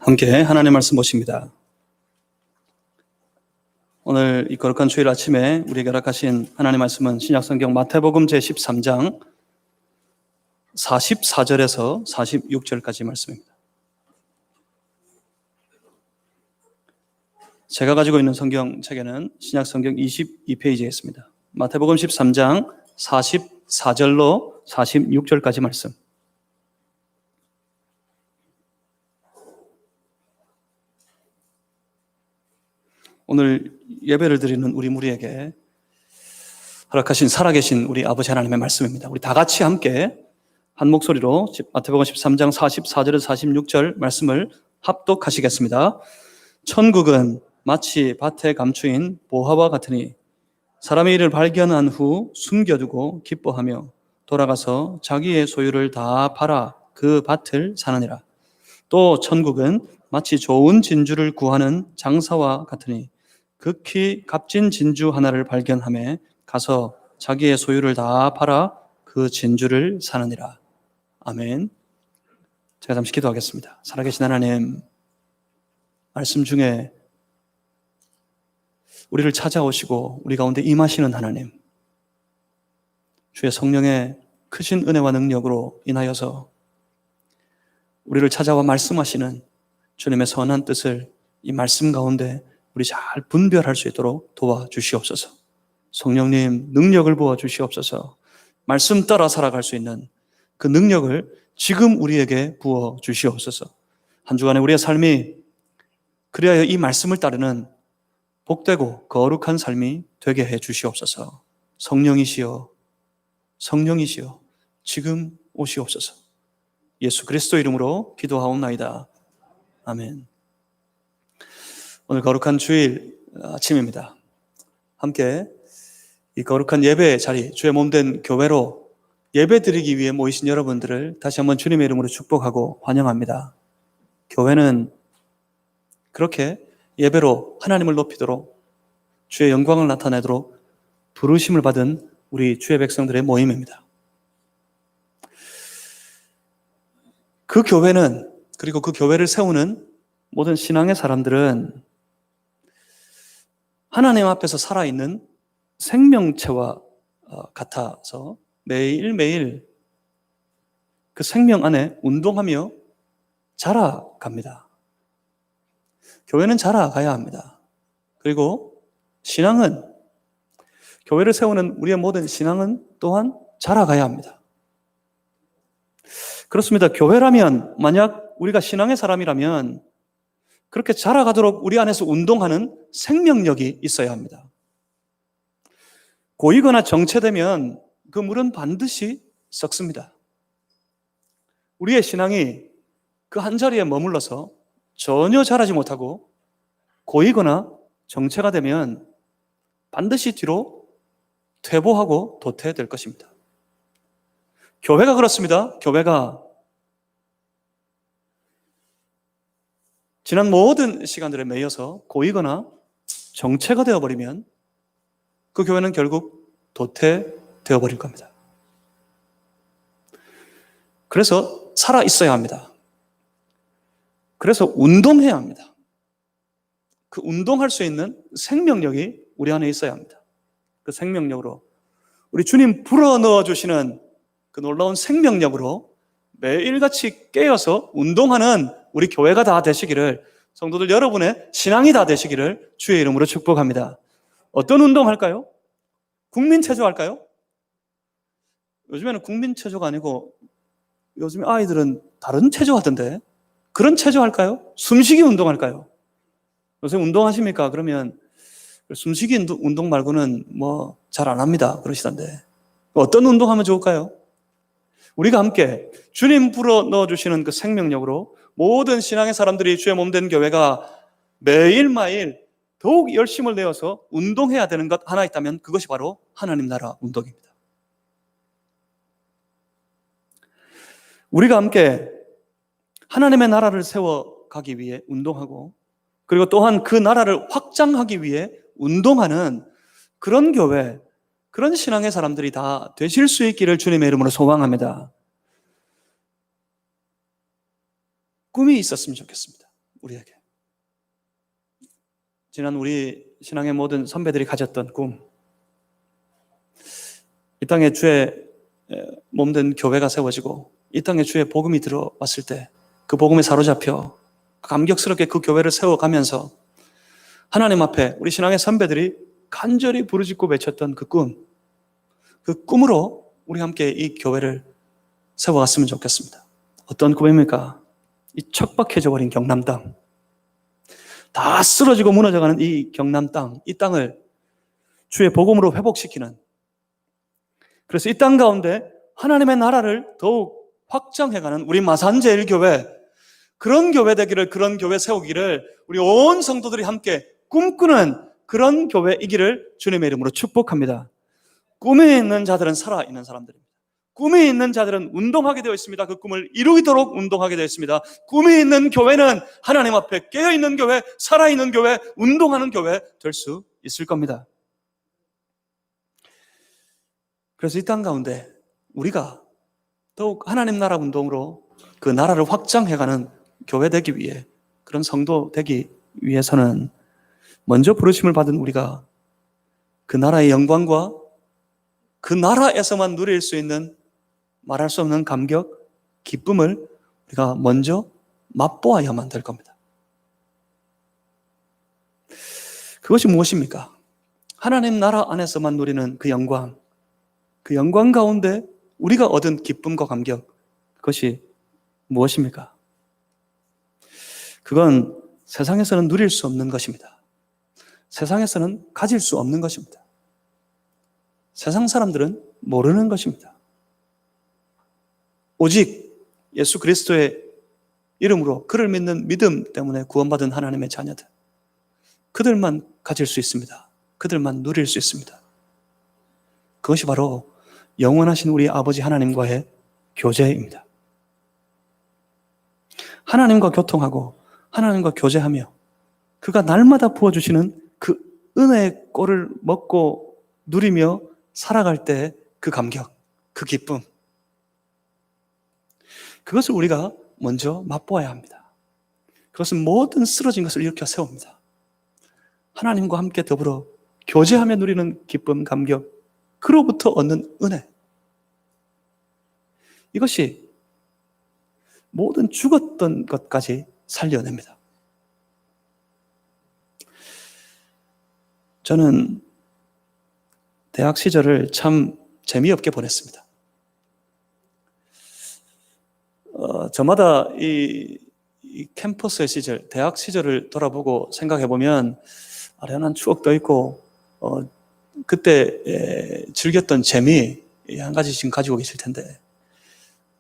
함께 하나님의 말씀 보십니다. 오늘 이 거룩한 주일 아침에 우리에게 허락하신 하나님의 말씀은 신약성경 마태복음 제13장 44절에서 46절까지 말씀입니다. 제가 가지고 있는 성경책에는 신약성경 22페이지에 있습니다. 마태복음 13장 44절로 46절까지 말씀. 오늘 예배를 드리는 우리 무리에게 허락하신 살아계신 우리 아버지 하나님의 말씀입니다. 우리 다 같이 함께 한 목소리로 마태복음 13장 44절에서 46절 말씀을 합독하시겠습니다. 천국은 마치 밭에 감추인 보화와 같으니 사람이 이를 발견한 후 숨겨두고 기뻐하며 돌아가서 자기의 소유를 다 팔아 그 밭을 사느니라. 또 천국은 마치 좋은 진주를 구하는 장사와 같으니 극히 값진 진주 하나를 발견하며 가서 자기의 소유를 다 팔아 그 진주를 사느니라. 아멘. 제가 잠시 기도하겠습니다. 살아계신 하나님, 말씀 중에 우리를 찾아오시고 우리 가운데 임하시는 하나님, 주의 성령의 크신 은혜와 능력으로 인하여서 우리를 찾아와 말씀하시는 주님의 선한 뜻을 이 말씀 가운데 우리 잘 분별할 수 있도록 도와주시옵소서. 성령님, 능력을 부어주시옵소서. 말씀 따라 살아갈 수 있는 그 능력을 지금 우리에게 부어주시옵소서. 한 주간의 우리의 삶이 그리하여 이 말씀을 따르는 복되고 거룩한 삶이 되게 해 주시옵소서. 성령이시여, 성령이시여, 지금 오시옵소서. 예수 그리스도 이름으로 기도하옵나이다. 아멘. 오늘 거룩한 주일 아침입니다. 함께 이 거룩한 예배의 자리, 주의 몸된 교회로 예배 드리기 위해 모이신 여러분들을 다시 한번 주님의 이름으로 축복하고 환영합니다. 교회는 그렇게 예배로 하나님을 높이도록 주의 영광을 나타내도록 부르심을 받은 우리 주의 백성들의 모임입니다. 그 교회는, 그리고 그 교회를 세우는 모든 신앙의 사람들은 하나님 앞에서 살아있는 생명체와 같아서 매일매일 그 생명 안에 운동하며 자라갑니다. 교회는 자라가야 합니다. 그리고 신앙은, 교회를 세우는 우리의 모든 신앙은 또한 자라가야 합니다. 그렇습니다. 교회라면, 만약 우리가 신앙의 사람이라면 그렇게 자라가도록 우리 안에서 운동하는 생명력이 있어야 합니다. 고이거나 정체되면 그 물은 반드시 썩습니다. 우리의 신앙이 그 한자리에 머물러서 전혀 자라지 못하고 고이거나 정체가 되면 반드시 뒤로 퇴보하고 도태될 것입니다. 교회가 그렇습니다. 교회가 지난 모든 시간들에 매여서 고이거나 정체가 되어버리면 그 교회는 결국 도태되어버릴 겁니다. 그래서 살아있어야 합니다. 그래서 운동해야 합니다. 그 운동할 수 있는 생명력이 우리 안에 있어야 합니다. 그 생명력으로, 우리 주님 불어넣어 주시는 그 놀라운 생명력으로 매일같이 깨어서 운동하는 우리 교회가 다 되시기를, 성도들 여러분의 신앙이 다 되시기를 주의 이름으로 축복합니다. 어떤 운동할까요? 국민체조할까요? 요즘에는 국민체조가 아니고 요즘 아이들은 다른 체조하던데, 그런 체조할까요? 숨쉬기 운동할까요? 요새 운동하십니까? 그러면 숨쉬기 운동 말고는 뭐 잘 안 합니다 그러시던데, 어떤 운동하면 좋을까요? 우리가 함께 주님 불어 넣어주시는 그 생명력으로 모든 신앙의 사람들이 주의 몸된 교회가 매일매일 더욱 열심을 내어서 운동해야 되는 것 하나 있다면 그것이 바로 하나님 나라 운동입니다. 우리가 함께 하나님의 나라를 세워가기 위해 운동하고, 그리고 또한 그 나라를 확장하기 위해 운동하는 그런 교회, 그런 신앙의 사람들이 다 되실 수 있기를 주님의 이름으로 소망합니다. 꿈이 있었으면 좋겠습니다. 우리에게. 지난 우리 신앙의 모든 선배들이 가졌던 꿈, 이 땅에 주의 몸된 교회가 세워지고 이 땅에 주의 복음이 들어왔을 때 그 복음에 사로잡혀 감격스럽게 그 교회를 세워가면서 하나님 앞에 우리 신앙의 선배들이 간절히 부르짖고 외쳤던 그 꿈, 그 꿈으로 우리 함께 이 교회를 세워갔으면 좋겠습니다. 어떤 꿈입니까? 이 척박해져 버린 경남 땅, 다 쓰러지고 무너져가는 이 경남 땅, 이 땅을 주의 복음으로 회복시키는, 그래서 이 땅 가운데 하나님의 나라를 더욱 확장해가는 우리 마산제일교회, 그런 교회 되기를, 그런 교회 세우기를 우리 온 성도들이 함께 꿈꾸는 그런 교회이기를 주님의 이름으로 축복합니다. 꿈이 있는 자들은 살아있는 사람들입니다. 꿈이 있는 자들은 운동하게 되어 있습니다. 그 꿈을 이루도록 운동하게 되어 있습니다. 꿈이 있는 교회는 하나님 앞에 깨어있는 교회, 살아있는 교회, 운동하는 교회 될 수 있을 겁니다. 그래서 이 땅 가운데 우리가 더욱 하나님 나라 운동으로 그 나라를 확장해가는 교회 되기 위해, 그런 성도 되기 위해서는 먼저 부르심을 받은 우리가 그 나라의 영광과 그 나라에서만 누릴 수 있는 말할 수 없는 감격, 기쁨을 우리가 먼저 맛보아야만 될 겁니다. 그것이 무엇입니까? 하나님 나라 안에서만 누리는 그 영광, 그 영광 가운데 우리가 얻은 기쁨과 감격, 그것이 무엇입니까? 그건 세상에서는 누릴 수 없는 것입니다. 세상에서는 가질 수 없는 것입니다. 세상 사람들은 모르는 것입니다. 오직 예수 그리스도의 이름으로 그를 믿는 믿음 때문에 구원받은 하나님의 자녀들, 그들만 가질 수 있습니다. 그들만 누릴 수 있습니다. 그것이 바로 영원하신 우리 아버지 하나님과의 교제입니다. 하나님과 교통하고 하나님과 교제하며 그가 날마다 부어주시는 그 은혜의 꼴을 먹고 누리며 살아갈 때 그 감격, 그 기쁨, 그것을 우리가 먼저 맛보아야 합니다. 그것은 모든 쓰러진 것을 일으켜 세웁니다. 하나님과 함께 더불어 교제하며 누리는 기쁨, 감격, 그로부터 얻는 은혜, 이것이 모든 죽었던 것까지 살려냅니다. 저는 대학 시절을 참 재미없게 보냈습니다. 저마다 이 캠퍼스의 시절, 대학 시절을 돌아보고 생각해보면 아련한 추억도 있고 그때 즐겼던 재미 한 가지씩 가지고 계실 텐데,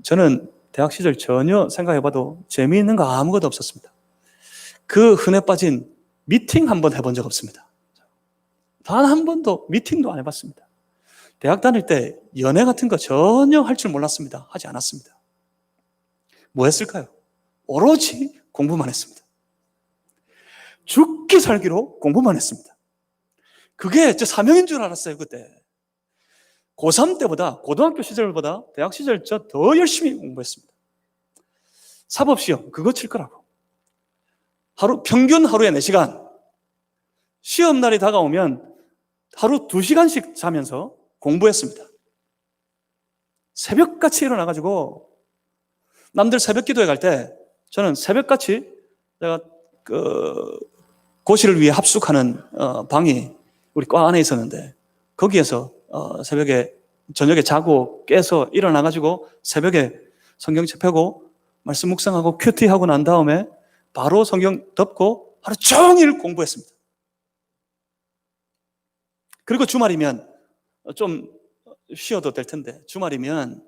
저는 대학 시절 전혀 생각해봐도 재미있는 거 아무것도 없었습니다. 그 흔해 빠진 미팅 한 번 해본 적 없습니다. 단 한 번도 미팅도 안 해봤습니다. 대학 다닐 때 연애 같은 거 전혀 할 줄 몰랐습니다. 하지 않았습니다. 뭐 했을까요? 오로지 공부만 했습니다. 죽기 살기로 공부만 했습니다. 그게 제 사명인 줄 알았어요, 그때. 고3 때보다, 고등학교 시절보다 대학 시절 저 더 열심히 공부했습니다. 사법시험, 그거 칠 거라고. 평균 하루에 4시간. 시험날이 다가오면 하루 2시간씩 자면서 공부했습니다. 새벽같이 일어나가지고 남들 새벽 기도회 갈 때 저는 새벽같이 제가 고시를 위해 합숙하는 방이 우리 과 안에 있었는데, 거기에서 저녁에 자고 깨서 일어나가지고 새벽에 성경책 펴고 말씀 묵상하고 큐티하고 난 다음에 바로 성경 덮고 하루 종일 공부했습니다. 그리고 주말이면 좀 쉬어도 될 텐데, 주말이면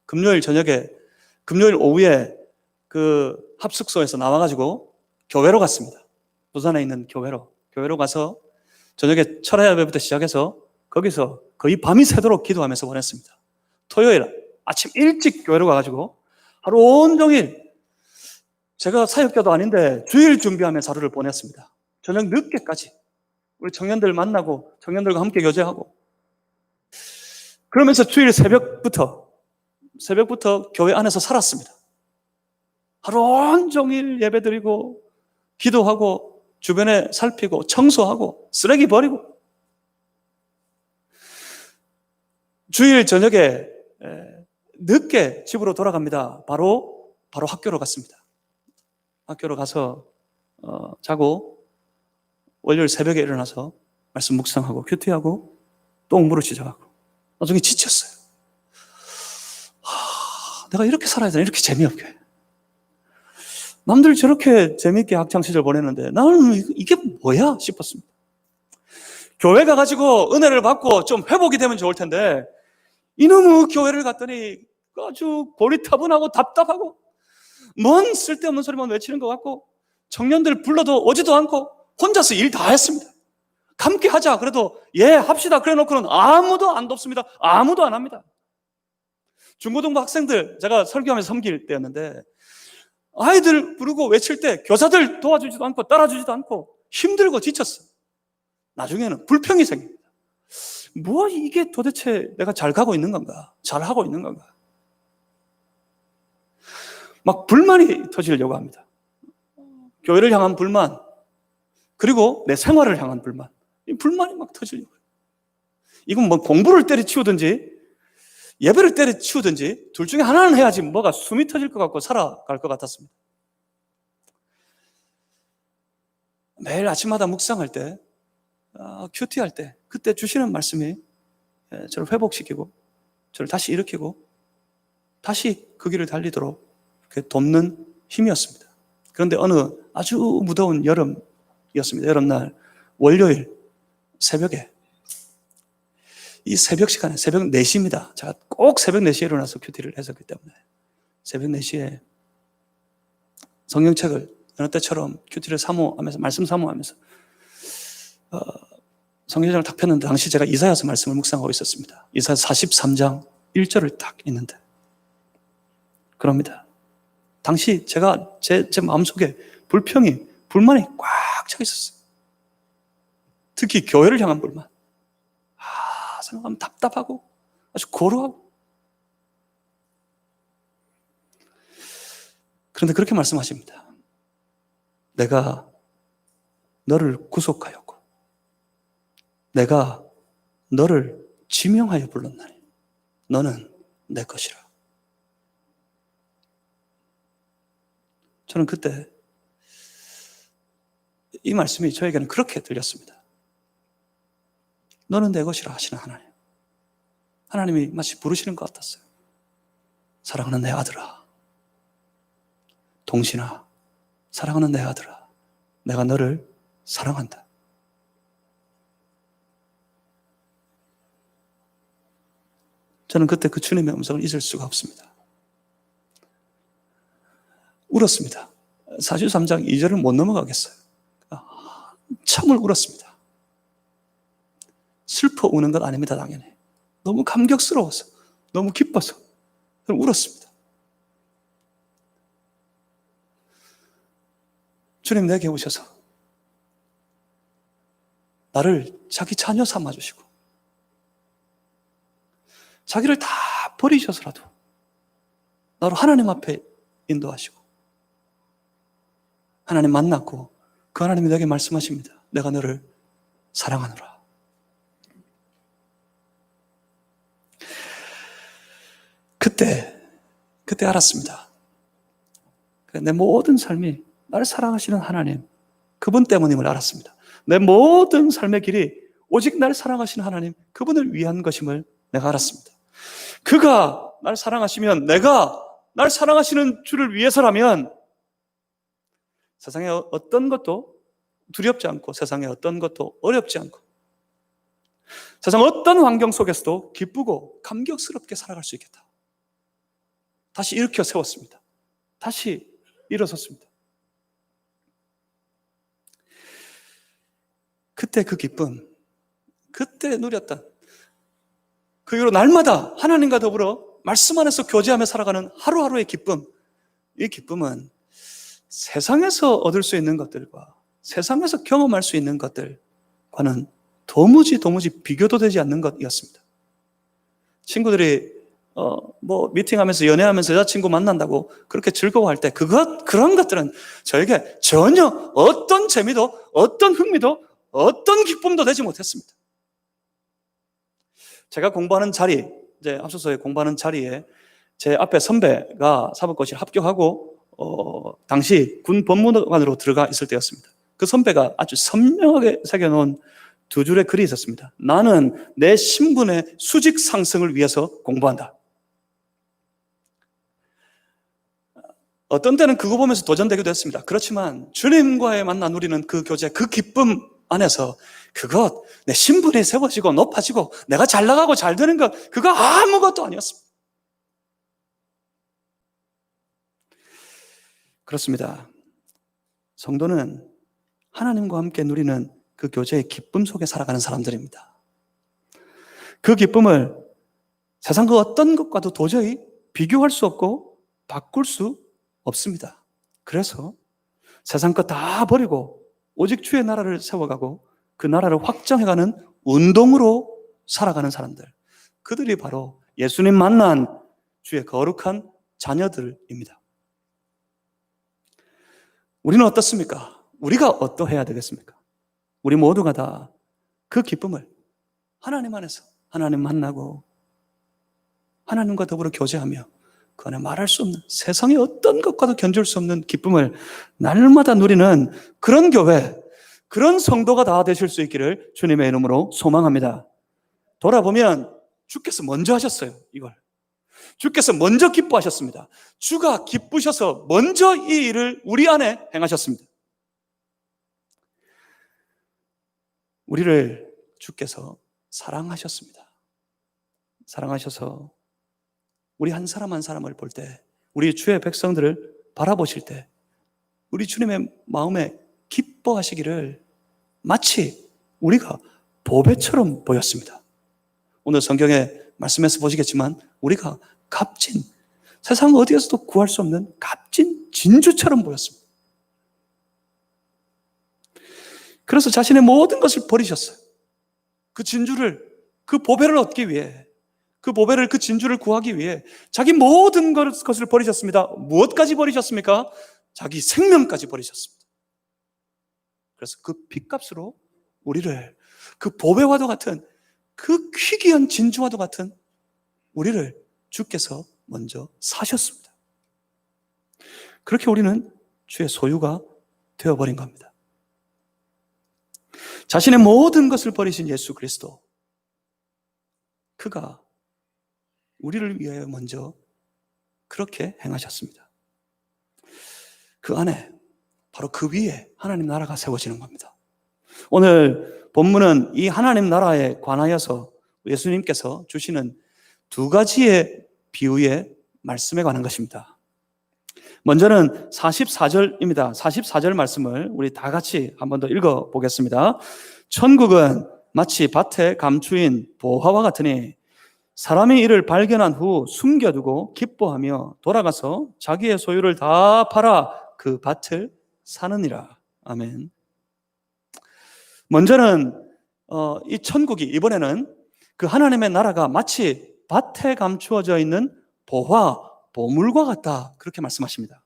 금요일 오후에 그 합숙소에서 나와가지고 교회로 갔습니다. 부산에 있는 교회로 가서 저녁에 철야 예배부터 시작해서 거기서 거의 밤이 새도록 기도하면서 보냈습니다. 토요일 아침 일찍 교회로 가가지고 하루 온종일, 제가 사역자도 아닌데 주일 준비하면서 하루를 보냈습니다. 저녁 늦게까지 우리 청년들 만나고 청년들과 함께 교제하고, 그러면서 주일 새벽부터 교회 안에서 살았습니다. 하루 온종일 예배드리고 기도하고 주변에 살피고 청소하고 쓰레기 버리고 주일 저녁에 늦게 집으로 돌아갑니다. 바로 학교로 갔습니다. 학교로 가서 자고 월요일 새벽에 일어나서 말씀 묵상하고 큐티하고 또 공부를 시작하고 나중에 지쳤어요. 내가 이렇게 살아야 되나? 이렇게 재미없게. 남들 저렇게 재미있게 학창시절 보냈는데 나는 이게 뭐야 싶었습니다. 교회 가가지고 은혜를 받고 좀 회복이 되면 좋을 텐데 이놈의 교회를 갔더니 아주 고리타분하고 답답하고 뭔 쓸데없는 소리만 외치는 것 같고 청년들 불러도 오지도 않고 혼자서 일 다 했습니다. 함께 하자 그래도 예 합시다 그래 놓고는 아무도 안 돕습니다. 아무도 안 합니다. 중고등부 학생들 제가 설교하면서 섬길 때였는데 아이들 부르고 외칠 때 교사들 도와주지도 않고 따라주지도 않고 힘들고 지쳤어. 나중에는 불평이 생깁니다. 뭐 이게 도대체 내가 잘 가고 있는 건가? 잘 하고 있는 건가? 막 불만이 터지려고 합니다. 교회를 향한 불만, 그리고 내 생활을 향한 불만. 이 불만이 막 터지려고 해요. 이건 뭐 공부를 때려치우든지 예배를 때려치우든지 둘 중에 하나는 해야지 뭐가 숨이 터질 것 같고 살아갈 것 같았습니다. 매일 아침마다 묵상할 때, 큐티할 때 그때 주시는 말씀이 저를 회복시키고 저를 다시 일으키고 다시 그 길을 달리도록 이렇게 돕는 힘이었습니다. 그런데 어느 아주 무더운 여름이었습니다. 여름날 월요일 새벽에 이 새벽 시간에 새벽 4시입니다. 제가 꼭 새벽 4시에 일어나서 큐티를 했었기 때문에 새벽 4시에 성경책을 어느 때처럼 큐티를 사모하면서 말씀 사모하면서 성경책을 딱 폈는데 당시 제가 이사야서 말씀을 묵상하고 있었습니다. 이사야서 43장 1절을 딱 읽는데 그럽니다. 당시 제가 제 마음속에 불만이 꽉 차 있었어요. 특히 교회를 향한 불만. 생각하면 답답하고 아주 고루하고. 그런데 그렇게 말씀하십니다. 내가 너를 구속하였고 내가 너를 지명하여 불렀나니 너는 내 것이라. 저는 그때 이 말씀이 저에게는 그렇게 들렸습니다. 너는 내 것이라 하시는 하나님. 하나님이 마치 부르시는 것 같았어요. 사랑하는 내 아들아, 동신아, 사랑하는 내 아들아, 내가 너를 사랑한다. 저는 그때 그 주님의 음성을 잊을 수가 없습니다. 울었습니다. 43장 2절을 못 넘어가겠어요. 참을 울었습니다. 슬퍼 우는 건 아닙니다, 당연히. 너무 감격스러워서, 너무 기뻐서 울었습니다. 주님 내게 오셔서 나를 자기 자녀 삼아주시고 자기를 다 버리셔서라도 나로 하나님 앞에 인도하시고 하나님 만났고 그 하나님이 내게 말씀하십니다. 내가 너를 사랑하노라. 그때 알았습니다. 내 모든 삶이 나를 사랑하시는 하나님, 그분 때문임을 알았습니다. 내 모든 삶의 길이 오직 나를 사랑하시는 하나님, 그분을 위한 것임을 내가 알았습니다. 그가 나를 사랑하시면 내가 나를 사랑하시는 주를 위해서라면 세상에 어떤 것도 두렵지 않고 세상에 어떤 것도 어렵지 않고 세상 어떤 환경 속에서도 기쁘고 감격스럽게 살아갈 수 있겠다. 다시 일으켜 세웠습니다. 다시 일어섰습니다. 그때 그 기쁨, 그때 누렸던 그 이후로 날마다 하나님과 더불어 말씀 안에서 교제하며 살아가는 하루하루의 기쁨, 이 기쁨은 세상에서 얻을 수 있는 것들과 세상에서 경험할 수 있는 것들과는 도무지 비교도 되지 않는 것이었습니다. 친구들이 미팅하면서 연애하면서 여자친구 만난다고 그렇게 즐거워할 때 그런 것들은 저에게 전혀 어떤 재미도 어떤 흥미도 어떤 기쁨도 되지 못했습니다. 제가 공부하는 자리, 이제 앞서서 공부하는 자리에 제 앞에 선배가 사법고시를 합격하고 당시 군 법무관으로 들어가 있을 때였습니다. 그 선배가 아주 선명하게 새겨놓은 두 줄의 글이 있었습니다. 나는 내 신분의 수직 상승을 위해서 공부한다. 어떤 때는 그거 보면서 도전되기도 했습니다. 그렇지만 주님과의 만나 누리는 그 교제, 그 기쁨 안에서 그것, 내 신분이 세워지고 높아지고 내가 잘 나가고 잘 되는 것, 그거 아무것도 아니었습니다. 그렇습니다. 성도는 하나님과 함께 누리는 그 교제의 기쁨 속에 살아가는 사람들입니다. 그 기쁨을 세상 그 어떤 것과도 도저히 비교할 수 없고 바꿀 수 없습니다. 그래서 세상 것 다 버리고 오직 주의 나라를 세워가고 그 나라를 확장해가는 운동으로 살아가는 사람들, 그들이 바로 예수님 만난 주의 거룩한 자녀들입니다. 우리는 어떻습니까? 우리가 어떠해야 되겠습니까? 우리 모두가 다 그 기쁨을 하나님 안에서 하나님 만나고 하나님과 더불어 교제하며 그 안에 말할 수 없는, 세상의 어떤 것과도 견줄 수 없는 기쁨을 날마다 누리는 그런 교회, 그런 성도가 다 되실 수 있기를 주님의 이름으로 소망합니다. 돌아보면 주께서 먼저 하셨어요. 이걸 주께서 먼저 기뻐하셨습니다. 주가 기쁘셔서 먼저 이 일을 우리 안에 행하셨습니다. 우리를 주께서 사랑하셨습니다. 사랑하셔서 우리 한 사람 한 사람을 볼 때, 우리 주의 백성들을 바라보실 때 우리 주님의 마음에 기뻐하시기를 마치 우리가 보배처럼 보였습니다. 오늘 성경에 말씀에서 보시겠지만 우리가 값진, 세상 어디에서도 구할 수 없는 값진 진주처럼 보였습니다. 그래서 자신의 모든 것을 버리셨어요. 그 진주를, 그 보배를 얻기 위해, 그 보배를, 그 진주를 구하기 위해 자기 모든 것을 버리셨습니다. 무엇까지 버리셨습니까? 자기 생명까지 버리셨습니다. 그래서 그 빚값으로 우리를, 그 보배와도 같은, 그 희귀한 진주와도 같은 우리를 주께서 먼저 사셨습니다. 그렇게 우리는 주의 소유가 되어버린 겁니다. 자신의 모든 것을 버리신 예수 그리스도, 그가 우리를 위하여 먼저 그렇게 행하셨습니다. 그 안에, 바로 그 위에 하나님 나라가 세워지는 겁니다. 오늘 본문은 이 하나님 나라에 관하여서 예수님께서 주시는 두 가지의 비유의 말씀에 관한 것입니다. 먼저는 44절입니다. 44절 말씀을 우리 다 같이 한 번 더 읽어보겠습니다. 천국은 마치 밭에 감추인 보화와 같으니 사람이 이를 발견한 후 숨겨두고 기뻐하며 돌아가서 자기의 소유를 다 팔아 그 밭을 사느니라. 아멘. 먼저는 이 천국이, 이번에는 그 하나님의 나라가 마치 밭에 감추어져 있는 보화, 보물과 같다, 그렇게 말씀하십니다.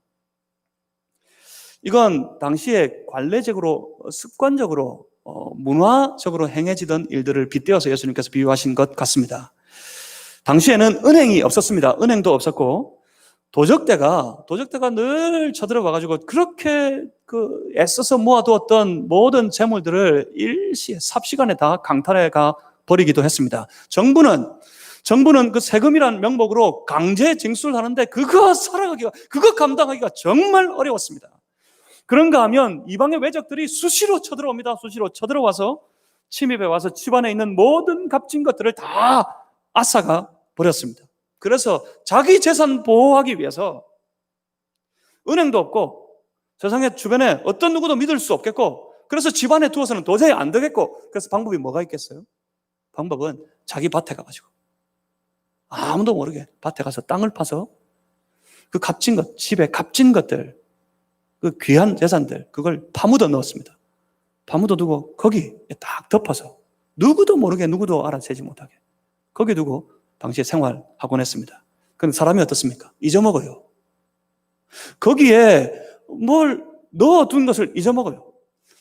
이건 당시에 관례적으로, 습관적으로, 문화적으로 행해지던 일들을 빗대어서 예수님께서 비유하신 것 같습니다. 당시에는 은행이 없었습니다. 은행도 없었고 도적대가 늘 쳐들어와가지고 그렇게 애써서 모아두었던 모든 재물들을 일시에 삽시간에 다 강탈해 가 버리기도 했습니다. 정부는 그 세금이라는 명목으로 강제 징수를 하는데 그거 감당하기가 정말 어려웠습니다. 그런가 하면 이방의 외적들이 수시로 쳐들어옵니다. 수시로 쳐들어와서 침입해 와서 집안에 있는 모든 값진 것들을 다 앗아가 버렸습니다. 그래서 자기 재산 보호하기 위해서 은행도 없고 세상에 주변에 어떤 누구도 믿을 수 없겠고, 그래서 집안에 두어서는 도저히 안 되겠고, 그래서 방법이 뭐가 있겠어요? 방법은 자기 밭에 가가지고 아무도 모르게 밭에 가서 땅을 파서 그 값진 것, 집에 값진 것들, 그 귀한 재산들, 그걸 파묻어 넣었습니다. 파묻어 두고 거기에 딱 덮어서 누구도 모르게, 누구도 알아채지 못하게 거기 두고 당시에 생활하곤 했습니다. 그런데 사람이 어떻습니까? 잊어먹어요. 거기에 뭘 넣어둔 것을 잊어먹어요.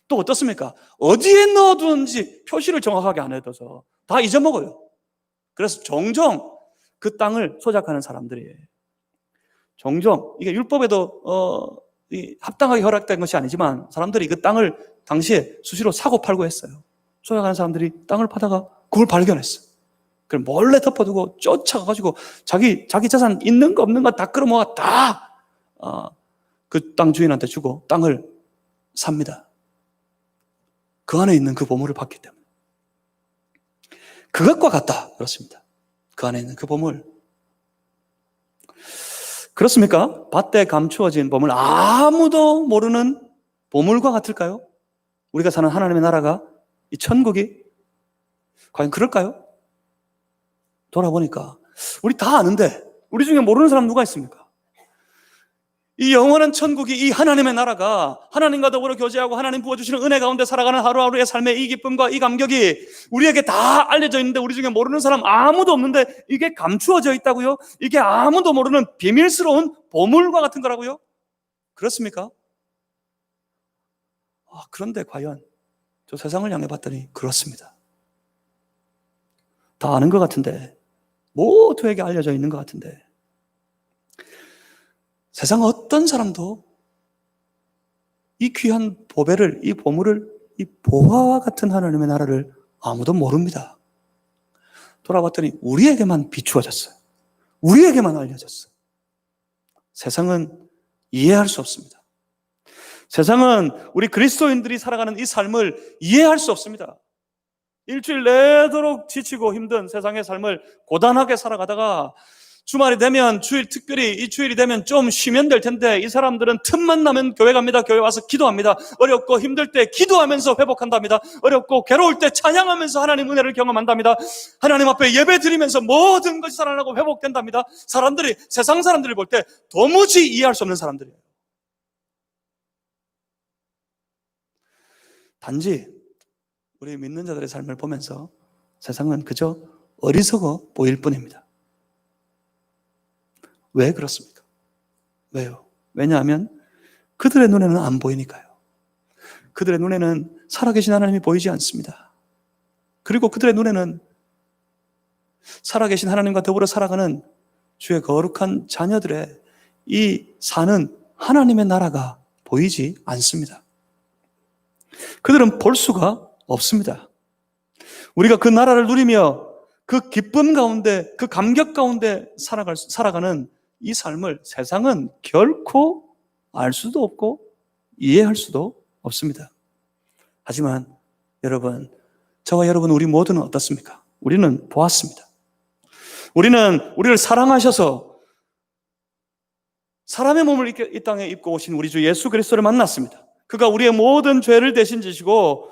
또 어떻습니까? 어디에 넣어둔지 표시를 정확하게 안 해둬서 다 잊어먹어요. 그래서 종종 그 땅을 소작하는 사람들이에요. 종종 이게 율법에도 합당하게 허락된 것이 아니지만 사람들이 그 땅을 당시에 수시로 사고 팔고 했어요. 소작하는 사람들이 땅을 파다가 그걸 발견했어요. 그걸 몰래 덮어두고 쫓아가가지고 자기 재산 있는 거 없는 거 다 끌어모아 다 그 땅 주인한테 주고 땅을 삽니다. 그 안에 있는 그 보물을 받기 때문에. 그것과 같다. 그렇습니다. 그 안에 있는 그 보물. 그렇습니까? 밭에 감추어진 보물, 아무도 모르는 보물과 같을까요? 우리가 사는 하나님의 나라가, 이 천국이 과연 그럴까요? 돌아보니까 우리 다 아는데 우리 중에 모르는 사람 누가 있습니까? 이 영원한 천국이, 이 하나님의 나라가 하나님과 더불어 교제하고 하나님 부어주시는 은혜 가운데 살아가는 하루하루의 삶의 이 기쁨과 이 감격이 우리에게 다 알려져 있는데 우리 중에 모르는 사람 아무도 없는데 이게 감추어져 있다고요? 이게 아무도 모르는 비밀스러운 보물과 같은 거라고요? 그렇습니까? 그런데 과연 저 세상을 향해 봤더니 그렇습니다. 다 아는 것 같은데, 모두에게 알려져 있는 것 같은데, 세상 어떤 사람도 이 귀한 보배를, 이 보물을, 이 보화와 같은 하나님의 나라를 아무도 모릅니다. 돌아봤더니 우리에게만 비추어졌어요. 우리에게만 알려졌어요. 세상은 이해할 수 없습니다. 세상은 우리 그리스도인들이 살아가는 이 삶을 이해할 수 없습니다. 일주일 내도록 지치고 힘든 세상의 삶을 고단하게 살아가다가 주말이 되면 특별히 이 주일이 되면 좀 쉬면 될 텐데 이 사람들은 틈만 나면 교회 갑니다. 교회 와서 기도합니다. 어렵고 힘들 때 기도하면서 회복한답니다. 어렵고 괴로울 때 찬양하면서 하나님 은혜를 경험한답니다. 하나님 앞에 예배 드리면서 모든 것이 살아나고 회복된답니다. 세상 사람들이 볼 때 도무지 이해할 수 없는 사람들이에요. 단지 우리 믿는 자들의 삶을 보면서 세상은 그저 어리석어 보일 뿐입니다. 왜 그렇습니까? 왜요? 왜냐하면 그들의 눈에는 안 보이니까요. 그들의 눈에는 살아계신 하나님이 보이지 않습니다. 그리고 그들의 눈에는 살아계신 하나님과 더불어 살아가는 주의 거룩한 자녀들의 이 사는 하나님의 나라가 보이지 않습니다. 그들은 볼 수가 없습니다. 우리가 그 나라를 누리며 그 기쁨 가운데, 그 감격 가운데 살아가는 이 삶을 세상은 결코 알 수도 없고 이해할 수도 없습니다. 하지만 여러분, 저와 여러분 우리 모두는 어떻습니까? 우리는 보았습니다. 우리는 우리를 사랑하셔서 사람의 몸을 이 땅에 입고 오신 우리 주 예수 그리스도를 만났습니다. 그가 우리의 모든 죄를 대신 지시고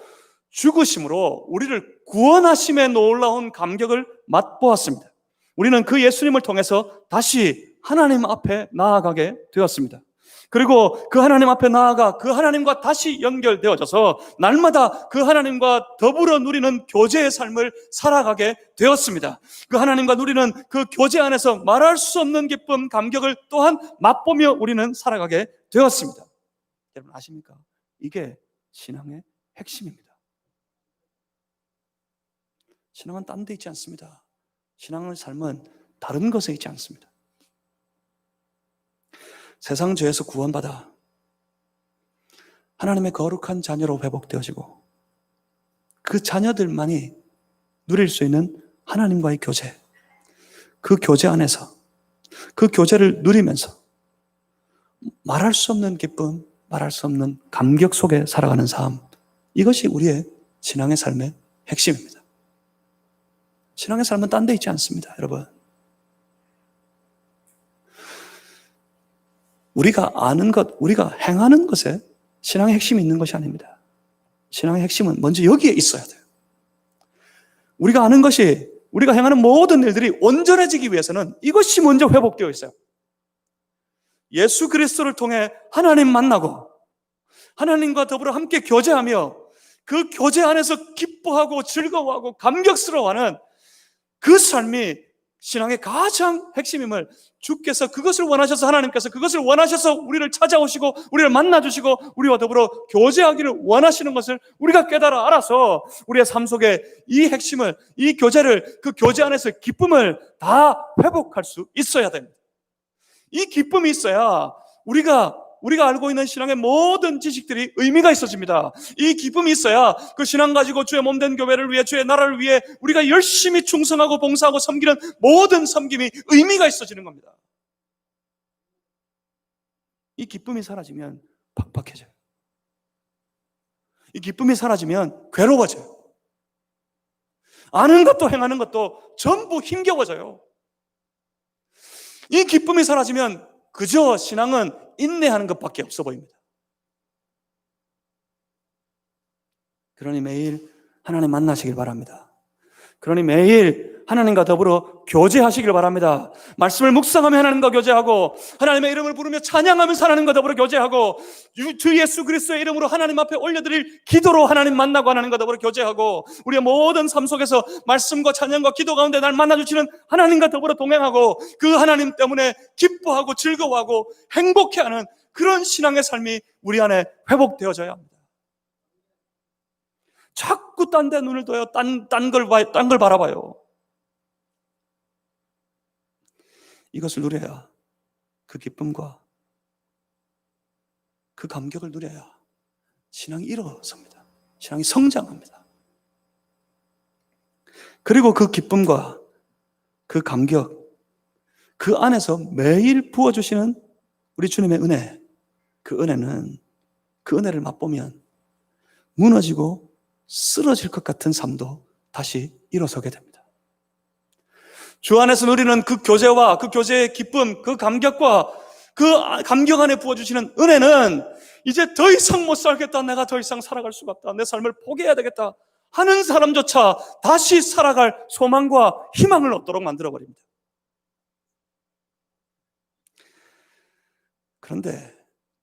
죽으심으로 우리를 구원하심에 놀라운 감격을 맛보았습니다. 우리는 그 예수님을 통해서 다시 하나님 앞에 나아가게 되었습니다. 그리고 그 하나님 앞에 나아가 그 하나님과 다시 연결되어져서 날마다 그 하나님과 더불어 누리는 교제의 삶을 살아가게 되었습니다. 그 하나님과 누리는 그 교제 안에서 말할 수 없는 기쁨, 감격을 또한 맛보며 우리는 살아가게 되었습니다. 여러분 아십니까? 이게 신앙의 핵심입니다. 신앙은 딴 데 있지 않습니다. 신앙의 삶은 다른 것에 있지 않습니다. 세상 죄에서 구원받아 하나님의 거룩한 자녀로 회복되어지고 그 자녀들만이 누릴 수 있는 하나님과의 교제, 그 교제 안에서 그 교제를 누리면서 말할 수 없는 기쁨, 말할 수 없는 감격 속에 살아가는 삶, 이것이 우리의 신앙의 삶의 핵심입니다. 신앙의 삶은 딴 데 있지 않습니다, 여러분. 우리가 아는 것, 우리가 행하는 것에 신앙의 핵심이 있는 것이 아닙니다. 신앙의 핵심은 먼저 여기에 있어야 돼요. 우리가 아는 것이, 우리가 행하는 모든 일들이 온전해지기 위해서는 이것이 먼저 회복되어 있어요. 예수 그리스도를 통해 하나님 만나고 하나님과 더불어 함께 교제하며 그 교제 안에서 기뻐하고 즐거워하고 감격스러워하는 그 삶이 신앙의 가장 핵심임을 주께서 그것을 원하셔서, 하나님께서 그것을 원하셔서 우리를 찾아오시고 우리를 만나주시고 우리와 더불어 교제하기를 원하시는 것을 우리가 깨달아 알아서 우리의 삶 속에 이 핵심을, 이 교제를, 그 교제 안에서 기쁨을 다 회복할 수 있어야 됩니다. 이 기쁨이 있어야 우리가 알고 있는 신앙의 모든 지식들이 의미가 있어집니다. 이 기쁨이 있어야 그 신앙 가지고 주의 몸된 교회를 위해, 주의 나라를 위해 우리가 열심히 충성하고 봉사하고 섬기는 모든 섬김이 의미가 있어지는 겁니다. 이 기쁨이 사라지면 팍팍해져요. 이 기쁨이 사라지면 괴로워져요. 아는 것도 행하는 것도 전부 힘겨워져요. 이 기쁨이 사라지면 그저 신앙은 인내하는 것밖에 없어 보입니다. 그러니 매일 하나님 만나시길 바랍니다. 그러니 매일 하나님과 더불어 교제하시길 바랍니다. 말씀을 묵상하며 하나님과 교제하고, 하나님의 이름을 부르며 찬양하면서 하나님과 더불어 교제하고, 주 예수 그리스도의 이름으로 하나님 앞에 올려드릴 기도로 하나님 만나고 하나님과 더불어 교제하고, 우리의 모든 삶 속에서 말씀과 찬양과 기도 가운데 날 만나주시는 하나님과 더불어 동행하고, 그 하나님 때문에 기뻐하고 즐거워하고 행복해하는 그런 신앙의 삶이 우리 안에 회복되어져야 합니다. 자꾸 딴 데 눈을 둬요. 딴 걸 바라봐요. 이것을 누려야, 그 기쁨과 그 감격을 누려야 신앙이 일어섭니다. 신앙이 성장합니다. 그리고 그 기쁨과 그 감격, 그 안에서 매일 부어주시는 우리 주님의 은혜, 그 은혜를 맛보면 무너지고 쓰러질 것 같은 삶도 다시 일어서게 됩니다. 주 안에서 누리는 그 교제와 그 교제의 기쁨, 그 감격과 그 감격 안에 부어주시는 은혜는 이제 더 이상 못 살겠다, 내가 더 이상 살아갈 수가 없다, 내 삶을 포기해야 되겠다 하는 사람조차 다시 살아갈 소망과 희망을 얻도록 만들어버립니다. 그런데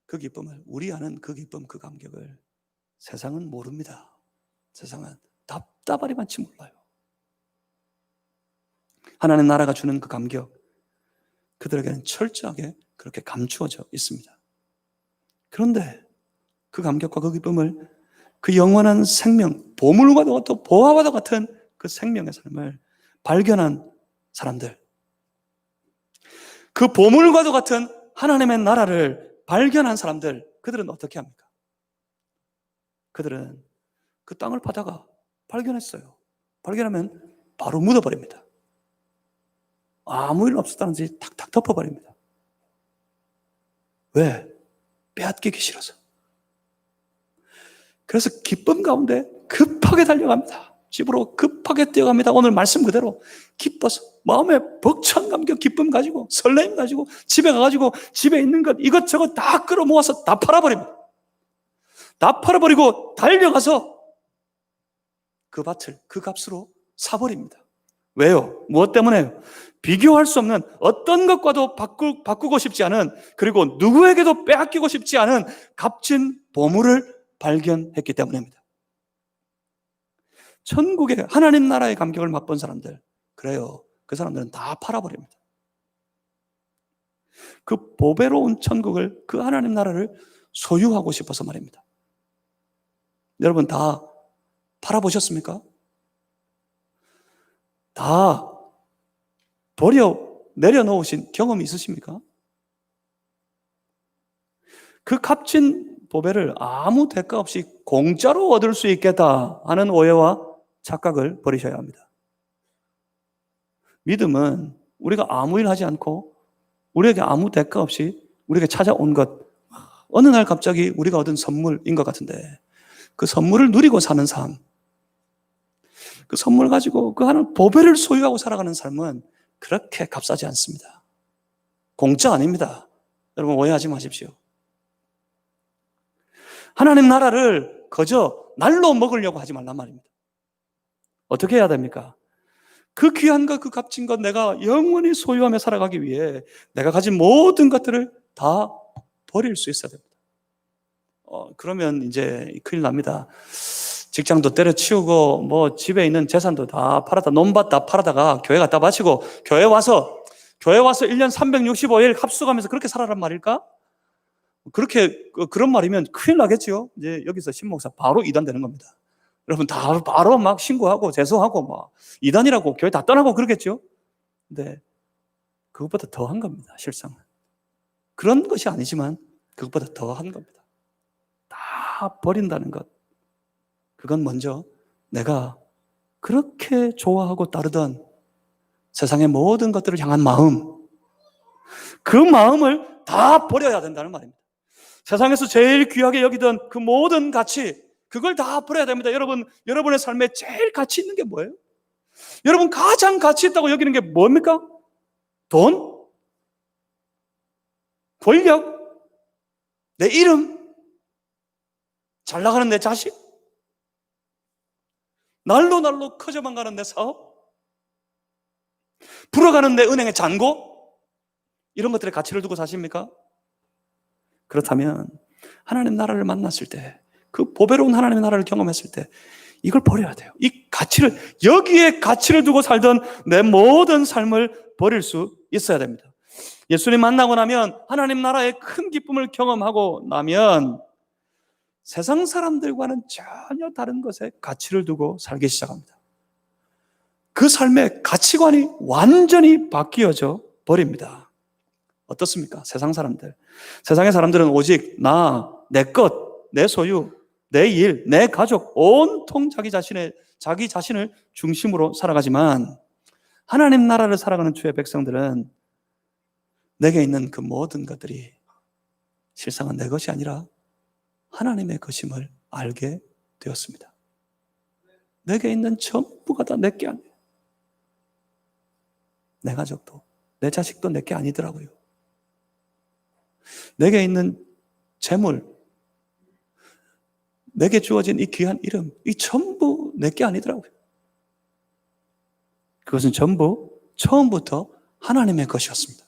그 기쁨을, 우리 아는 그 기쁨, 그 감격을 세상은 모릅니다. 세상은 답답하리만치 몰라요. 하나님 나라가 주는 그 감격, 그들에게는 철저하게 그렇게 감추어져 있습니다. 그런데 그 감격과 그 기쁨을, 그 영원한 생명, 보물과도 같고 보화와도 같은 그 생명의 삶을 발견한 사람들, 그 보물과도 같은 하나님의 나라를 발견한 사람들, 그들은 어떻게 합니까? 그들은 그 땅을 파다가 발견했어요. 발견하면 바로 묻어버립니다. 아무 일 없었다는지 탁탁 덮어버립니다. 왜? 빼앗기기 싫어서. 그래서 기쁨 가운데 급하게 달려갑니다. 집으로 급하게 뛰어갑니다. 오늘 말씀 그대로 기뻐서 마음에 벅찬 감격, 기쁨 가지고, 설렘 가지고 집에 가가지고 집에 있는 것 이것저것 다 끌어모아서 다 팔아버립니다. 다 팔아버리고 달려가서 그 밭을 그 값으로 사버립니다. 왜요? 무엇 때문에요? 비교할 수 없는, 어떤 것과도 바꾸고 싶지 않은, 그리고 누구에게도 빼앗기고 싶지 않은 값진 보물을 발견했기 때문입니다. 천국의 하나님 나라의 감격을 맛본 사람들, 그래요, 그 사람들은 다 팔아버립니다. 그 보배로운 천국을, 그 하나님 나라를 소유하고 싶어서 말입니다. 여러분 다 팔아보셨습니까? 다 내려놓으신 경험이 있으십니까? 그 값진 보배를 아무 대가 없이 공짜로 얻을 수 있겠다 하는 오해와 착각을 버리셔야 합니다. 믿음은 우리가 아무 일 하지 않고 우리에게 아무 대가 없이 우리에게 찾아온 것, 어느 날 갑자기 우리가 얻은 선물인 것 같은데, 그 선물을 누리고 사는 삶, 그 선물 가지고 그 하는 보배를 소유하고 살아가는 삶은 그렇게 값싸지 않습니다. 공짜 아닙니다. 여러분 오해하지 마십시오. 하나님 나라를 거저 날로 먹으려고 하지 말란 말입니다. 어떻게 해야 됩니까? 그 귀한 것, 그 값진 것 내가 영원히 소유하며 살아가기 위해 내가 가진 모든 것들을 다 버릴 수 있어야 됩니다. 그러면 이제 큰일 납니다. 직장도 때려치우고 뭐 집에 있는 재산도 다 팔았다, 논밭 다 팔아다가 교회 갖다 바치고 교회 와서 1년 365일 합숙하면서 그렇게 살아란 말일까? 그런 말이면 큰일 나겠지요. 이제 여기서 신목사 바로 이단되는 겁니다. 여러분 다 바로 막 신고하고 재소하고 막 이단이라고 교회 다 떠나고 그러겠죠. 근데 그것보다 더한 겁니다. 실상은 그런 것이 아니지만 그것보다 더한 겁니다. 다 버린다는 것, 그건 먼저 내가 그렇게 좋아하고 따르던 세상의 모든 것들을 향한 마음, 그 마음을 다 버려야 된다는 말입니다. 세상에서 제일 귀하게 여기던 그 모든 가치, 그걸 다 버려야 됩니다. 여러분의 삶에 제일 가치 있는 게 뭐예요? 여러분 가장 가치 있다고 여기는 게 뭡니까? 돈? 권력? 내 이름? 잘 나가는 내 자식? 날로 커져만 가는 내 사업? 불어가는 내 은행의 잔고? 이런 것들에 가치를 두고 사십니까? 그렇다면 하나님 나라를 만났을 때, 그 보배로운 하나님의 나라를 경험했을 때 이걸 버려야 돼요. 이 가치를, 여기에 가치를 두고 살던 내 모든 삶을 버릴 수 있어야 됩니다. 예수님 만나고 나면, 하나님 나라의 큰 기쁨을 경험하고 나면 세상 사람들과는 전혀 다른 것에 가치를 두고 살기 시작합니다. 그 삶의 가치관이 완전히 바뀌어져 버립니다. 어떻습니까? 세상의 사람들은 오직 나, 내 것, 내 소유, 내 일, 내 가족, 온통 자기 자신을 중심으로 살아가지만, 하나님 나라를 살아가는 주의 백성들은 내게 있는 그 모든 것들이 실상은 내 것이 아니라 하나님의 것임을 알게 되었습니다. 내게 있는 전부가 다 내게 아니에요. 내 가족도, 내 자식도 내게 아니더라고요. 내게 있는 재물, 내게 주어진 이 귀한 이름, 이 전부 내게 아니더라고요. 그것은 전부 처음부터 하나님의 것이었습니다.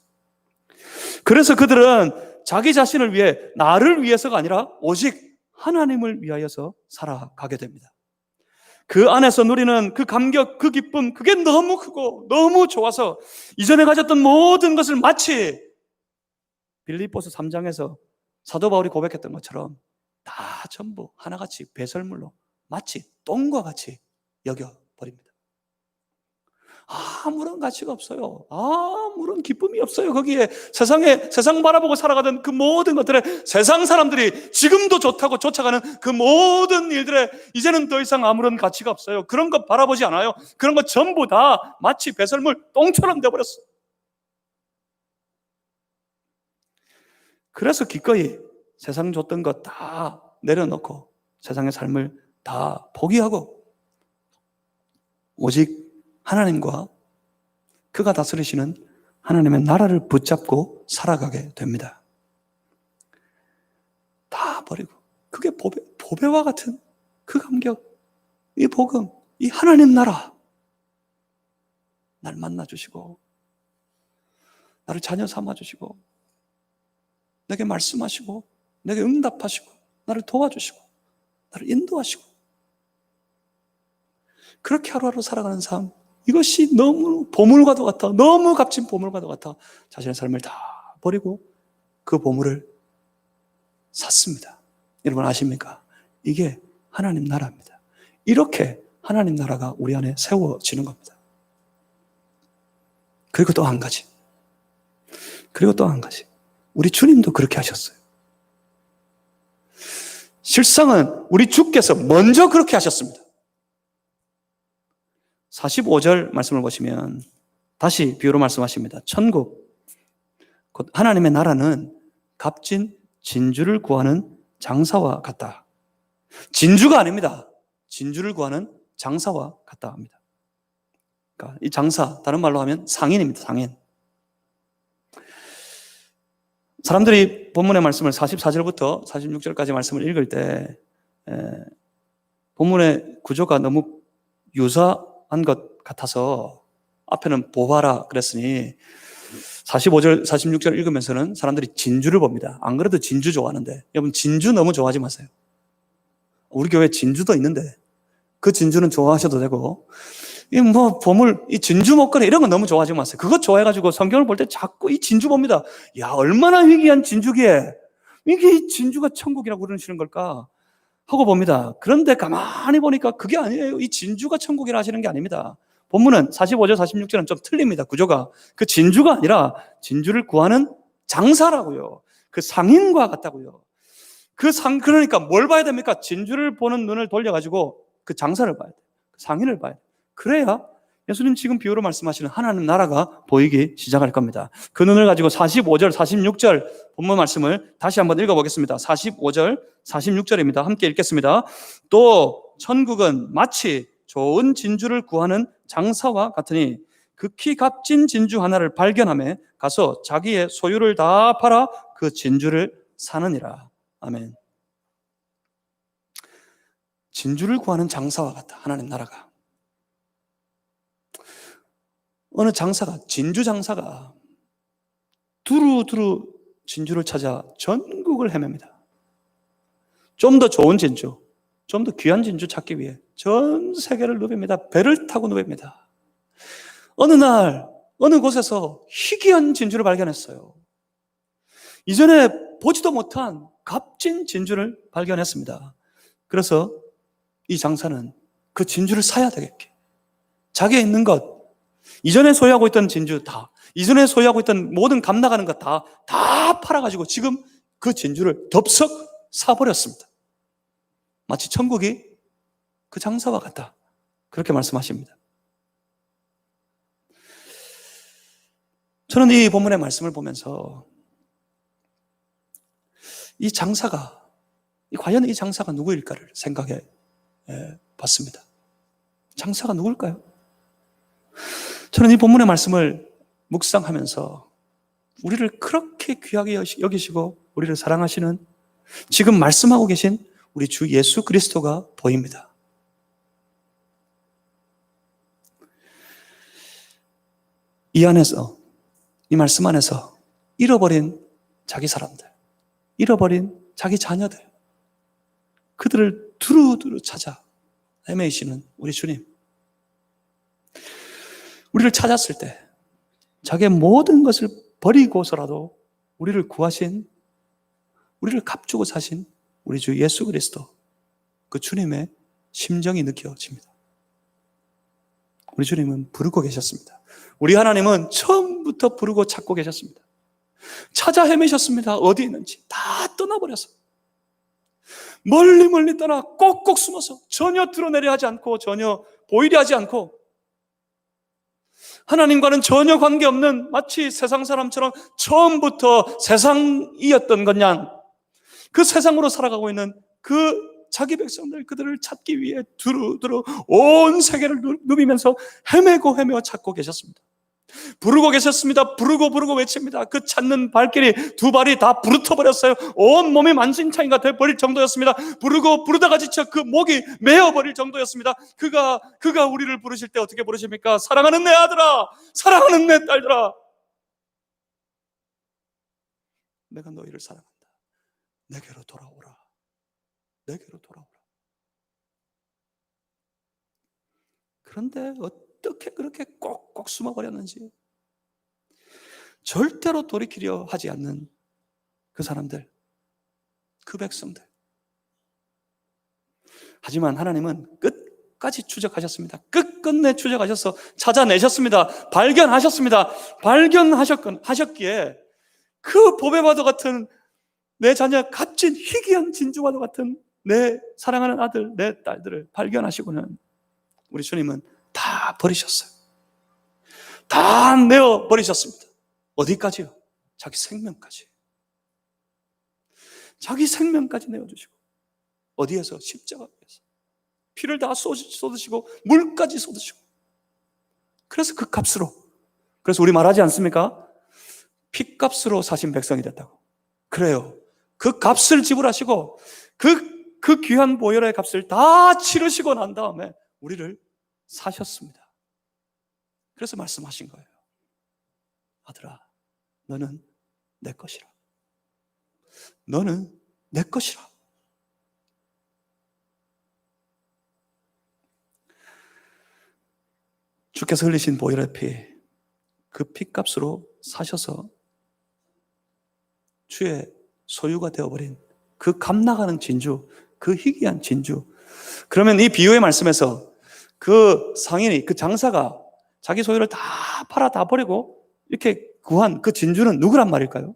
그래서 그들은 자기 자신을 위해, 나를 위해서가 아니라 오직 하나님을 위하여서 살아가게 됩니다. 그 안에서 누리는 그 감격, 그 기쁨, 그게 너무 크고 너무 좋아서 이전에 가졌던 모든 것을 마치 빌립보서 3장에서 사도 바울이 고백했던 것처럼 다 전부 하나같이 배설물로 마치 똥과 같이 여겨버립니다. 아무런 가치가 없어요. 아무런 기쁨이 없어요. 거기에 세상 바라보고 살아가던 그 모든 것들에, 세상 사람들이 지금도 좋다고 쫓아가는 그 모든 일들에 이제는 더 이상 아무런 가치가 없어요. 그런 것 바라보지 않아요. 그런 것 전부 다 마치 배설물, 똥처럼 돼버렸어요. 그래서 기꺼이 세상 줬던 것 다 내려놓고 세상의 삶을 다 포기하고 오직 하나님과 그가 다스리시는 하나님의 나라를 붙잡고 살아가게 됩니다. 다 버리고, 그게 보배와 같은 그 감격, 이 복음, 이 하나님 나라, 날 만나주시고 나를 자녀 삼아주시고 내게 말씀하시고 내게 응답하시고 나를 도와주시고 나를 인도하시고, 그렇게 하루하루 살아가는 삶, 이것이 너무 보물과도 같아, 너무 값진 보물과도 같아 자신의 삶을 다 버리고 그 보물을 샀습니다. 여러분 아십니까? 이게 하나님 나라입니다. 이렇게 하나님 나라가 우리 안에 세워지는 겁니다. 그리고 또 한 가지, 우리 주님도 그렇게 하셨어요. 실상은 우리 주께서 먼저 그렇게 하셨습니다. 45절 말씀을 보시면 다시 비유로 말씀하십니다. 천국, 곧 하나님의 나라는 값진 진주를 구하는 장사와 같다. 진주가 아닙니다. 진주를 구하는 장사와 같다 합니다. 그러니까 이 장사, 다른 말로 하면 상인입니다. 상인. 사람들이 본문의 말씀을 44절부터 46절까지 말씀을 읽을 때 본문의 구조가 너무 유사한 것 같아서 앞에는 보아라 그랬으니 45절, 46절 읽으면서는 사람들이 진주를 봅니다. 안 그래도 진주 좋아하는데, 여러분 진주 너무 좋아하지 마세요. 우리 교회 진주도 있는데 그 진주는 좋아하셔도 되고, 이 뭐 보물, 이 진주 목걸이 이런 건 너무 좋아하지 마세요. 그거 좋아해가지고 성경을 볼 때 자꾸 이 진주 봅니다. 야, 얼마나 희귀한 진주기에 이게 이 진주가 천국이라고 그러시는 걸까 하고 봅니다. 그런데 가만히 보니까 그게 아니에요. 이 진주가 천국이라 하시는 게 아닙니다. 본문은 45절, 46절은 좀 틀립니다. 구조가. 그 진주가 아니라 진주를 구하는 장사라고요. 그 상인과 같다고요. 그러니까 뭘 봐야 됩니까? 진주를 보는 눈을 돌려가지고 그 장사를 봐야 돼요. 상인을 봐야 돼요. 그래야 예수님 지금 비유로 말씀하시는 하나님 나라가 보이기 시작할 겁니다. 그 눈을 가지고 45절, 46절 본문 말씀을 다시 한번 읽어보겠습니다. 45절, 46절입니다. 함께 읽겠습니다. 또 천국은 마치 좋은 진주를 구하는 장사와 같으니 극히 값진 진주 하나를 발견하며 가서 자기의 소유를 다 팔아 그 진주를 사느니라. 아멘. 진주를 구하는 장사와 같다. 하나님 나라가. 어느 장사가, 진주 장사가 두루두루 진주를 찾아 전국을 헤맵니다. 좀 더 좋은 진주, 좀 더 귀한 진주 찾기 위해 전 세계를 누빕니다. 배를 타고 누빕니다. 어느 날 어느 곳에서 희귀한 진주를 발견했어요. 이전에 보지도 못한 값진 진주를 발견했습니다. 그래서 이 장사는 그 진주를 사야 되겠게 자기에 있는 것, 이전에 소유하고 있던 진주 다, 이전에 소유하고 있던 모든 값 나가는 것 다 팔아가지고 지금 그 진주를 덥석 사버렸습니다. 마치 천국이 그 장사와 같다. 그렇게 말씀하십니다. 저는 이 본문의 말씀을 보면서 이 장사가, 과연 이 장사가 누구일까를 생각해 봤습니다. 장사가 누굴까요? 저는 이 본문의 말씀을 묵상하면서 우리를 그렇게 귀하게 여기시고 우리를 사랑하시는 지금 말씀하고 계신 우리 주 예수 그리스도가 보입니다. 이 안에서, 이 말씀 안에서 잃어버린 자기 사람들, 잃어버린 자기 자녀들, 그들을 두루두루 찾아 헤매이시는 우리 주님. 우리를 찾았을 때 자기의 모든 것을 버리고서라도 우리를 구하신, 우리를 값주고 사신 우리 주 예수 그리스도, 그 주님의 심정이 느껴집니다. 우리 주님은 부르고 계셨습니다. 우리 하나님은 처음부터 부르고 찾고 계셨습니다. 찾아 헤매셨습니다. 어디 있는지 다 떠나버려서 멀리 멀리 떠나 꼭꼭 숨어서 전혀 드러내려 하지 않고 전혀 보이려 하지 않고 하나님과는 전혀 관계없는 마치 세상 사람처럼 처음부터 세상이었던 것냥 그 세상으로 살아가고 있는 그 자기 백성들, 그들을 찾기 위해 두루두루 온 세계를 누비면서 헤매고 찾고 계셨습니다. 부르고 계셨습니다. 부르고 외칩니다. 그 찾는 발길이 두 발이 다 부르터버렸어요. 온 몸이 만신창이가 돼버릴 정도였습니다. 부르다가 지쳐 그 목이 메어버릴 정도였습니다. 그가 우리를 부르실 때 어떻게 부르십니까? 사랑하는 내 아들아, 사랑하는 내 딸들아, 내가 너희를 사랑한다. 내게로 돌아오라. 내게로 돌아오라. 그런데 어떻게 그렇게 꼭꼭 숨어버렸는지, 절대로 돌이키려 하지 않는 그 사람들, 그 백성들. 하지만 하나님은 끝까지 추적하셨습니다. 끝끝내 추적하셔서 찾아내셨습니다. 발견하셨습니다. 발견하셨기에 그 보배와도 같은 내 자녀, 값진 희귀한 진주와도 같은 내 사랑하는 아들, 내 딸들을 발견하시고는 우리 주님은 다 버리셨어요. 다 내어버리셨습니다. 어디까지요? 자기 생명까지. 자기 생명까지 내어주시고, 어디에서? 십자가에서 피를 다 쏟으시고 물까지 쏟으시고, 그래서 그 값으로, 그래서 우리 말하지 않습니까? 피값으로 사신 백성이 됐다고. 그래요. 그 값을 지불하시고 그 귀한 보혈의 값을 다 치르시고 난 다음에 우리를 사셨습니다. 그래서 말씀하신 거예요. 아들아, 너는 내 것이라. 너는 내 것이라. 주께서 흘리신 보혈의 피, 그 피값으로 사셔서 주의 소유가 되어버린 그 값나가는 진주, 그 희귀한 진주. 그러면 이 비유의 말씀에서 그 상인이, 그 장사가 자기 소유를 다 팔아 다 버리고 이렇게 구한 그 진주는 누구란 말일까요?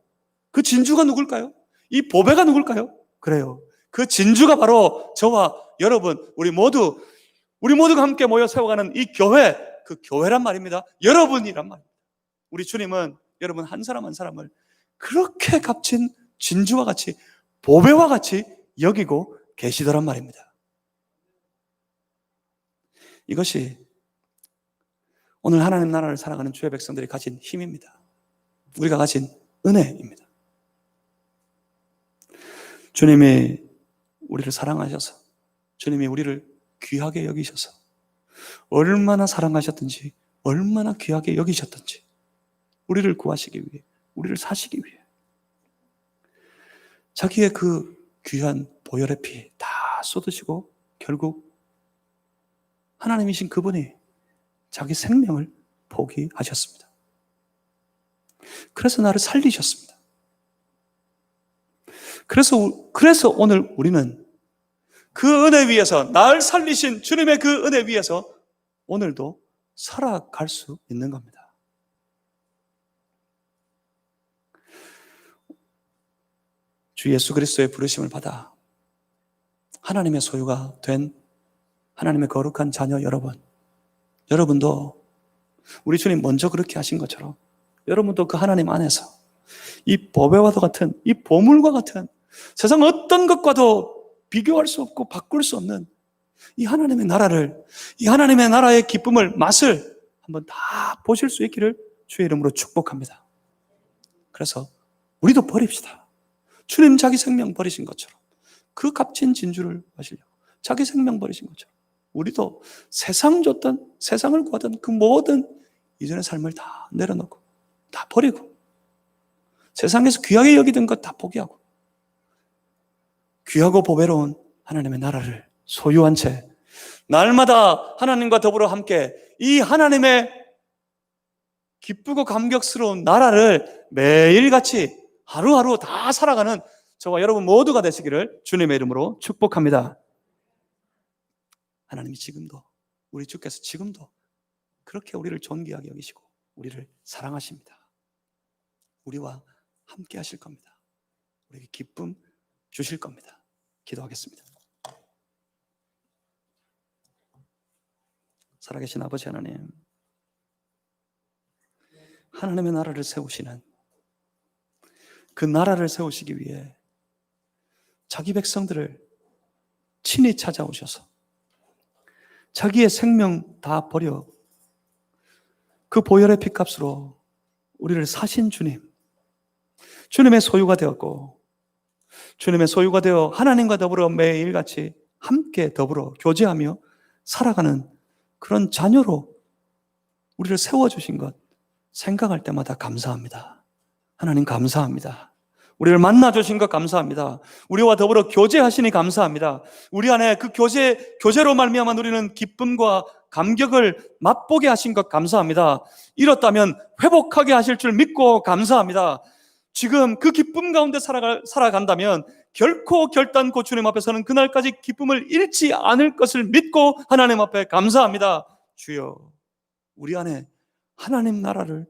그 진주가 누굴까요? 이 보배가 누굴까요? 그래요. 그 진주가 바로 저와 여러분, 우리 모두가 함께 모여 세워가는 이 교회, 그 교회란 말입니다. 여러분이란 말입니다. 우리 주님은 여러분 한 사람 한 사람을 그렇게 값진 진주와 같이, 보배와 같이 여기고 계시더란 말입니다. 이것이 오늘 하나님 나라를 살아가는 주의 백성들이 가진 힘입니다. 우리가 가진 은혜입니다. 주님이 우리를 사랑하셔서, 주님이 우리를 귀하게 여기셔서, 얼마나 사랑하셨든지, 얼마나 귀하게 여기셨든지, 우리를 구하시기 위해, 우리를 사시기 위해 자기의 그 귀한 보혈의 피 다 쏟으시고 결국 하나님이신 그분이 자기 생명을 포기하셨습니다. 그래서 나를 살리셨습니다. 그래서 오늘 우리는 그 은혜 위에서, 날 살리신 주님의 그 은혜 위에서 오늘도 살아갈 수 있는 겁니다. 주 예수 그리스도의 부르심을 받아 하나님의 소유가 된 하나님의 거룩한 자녀 여러분도 우리 주님 먼저 그렇게 하신 것처럼 여러분도 그 하나님 안에서 이 보배와도 같은, 이 보물과 같은, 세상 어떤 것과도 비교할 수 없고 바꿀 수 없는 이 하나님의 나라를, 이 하나님의 나라의 기쁨을, 맛을 한번 다 보실 수 있기를 주의 이름으로 축복합니다. 그래서 우리도 버립시다. 주님 자기 생명 버리신 것처럼, 그 값진 진주를 마시려고 자기 생명 버리신 것처럼 우리도 세상 줬던, 세상을 구하던 그 모든 이전의 삶을 다 내려놓고 다 버리고 세상에서 귀하게 여기던 것 다 포기하고 귀하고 보배로운 하나님의 나라를 소유한 채 날마다 하나님과 더불어 함께 이 하나님의 기쁘고 감격스러운 나라를 매일같이 하루하루 다 살아가는 저와 여러분 모두가 되시기를 주님의 이름으로 축복합니다. 하나님이 지금도, 우리 주께서 지금도 그렇게 우리를 존귀하게 여기시고 우리를 사랑하십니다. 우리와 함께 하실 겁니다. 우리에게 기쁨 주실 겁니다. 기도하겠습니다. 살아계신 아버지 하나님, 하나님의 나라를 세우시는 그 나라를 세우시기 위해 자기 백성들을 친히 찾아오셔서 자기의 생명 다 버려 그 보혈의 피값으로 우리를 사신 주님, 주님의 소유가 되었고 주님의 소유가 되어 하나님과 더불어 매일같이 함께 더불어 교제하며 살아가는 그런 자녀로 우리를 세워주신 것 생각할 때마다 감사합니다. 하나님 감사합니다. 우리를 만나주신 것 감사합니다. 우리와 더불어 교제하시니 감사합니다. 우리 안에 그 교제로 말미암아 우리는 기쁨과 감격을 맛보게 하신 것 감사합니다. 잃었다면 회복하게 하실 줄 믿고 감사합니다. 지금 그 기쁨 가운데 살아간다면 결코 결단코 주님 앞에서는 그날까지 기쁨을 잃지 않을 것을 믿고 하나님 앞에 감사합니다. 주여, 우리 안에 하나님 나라를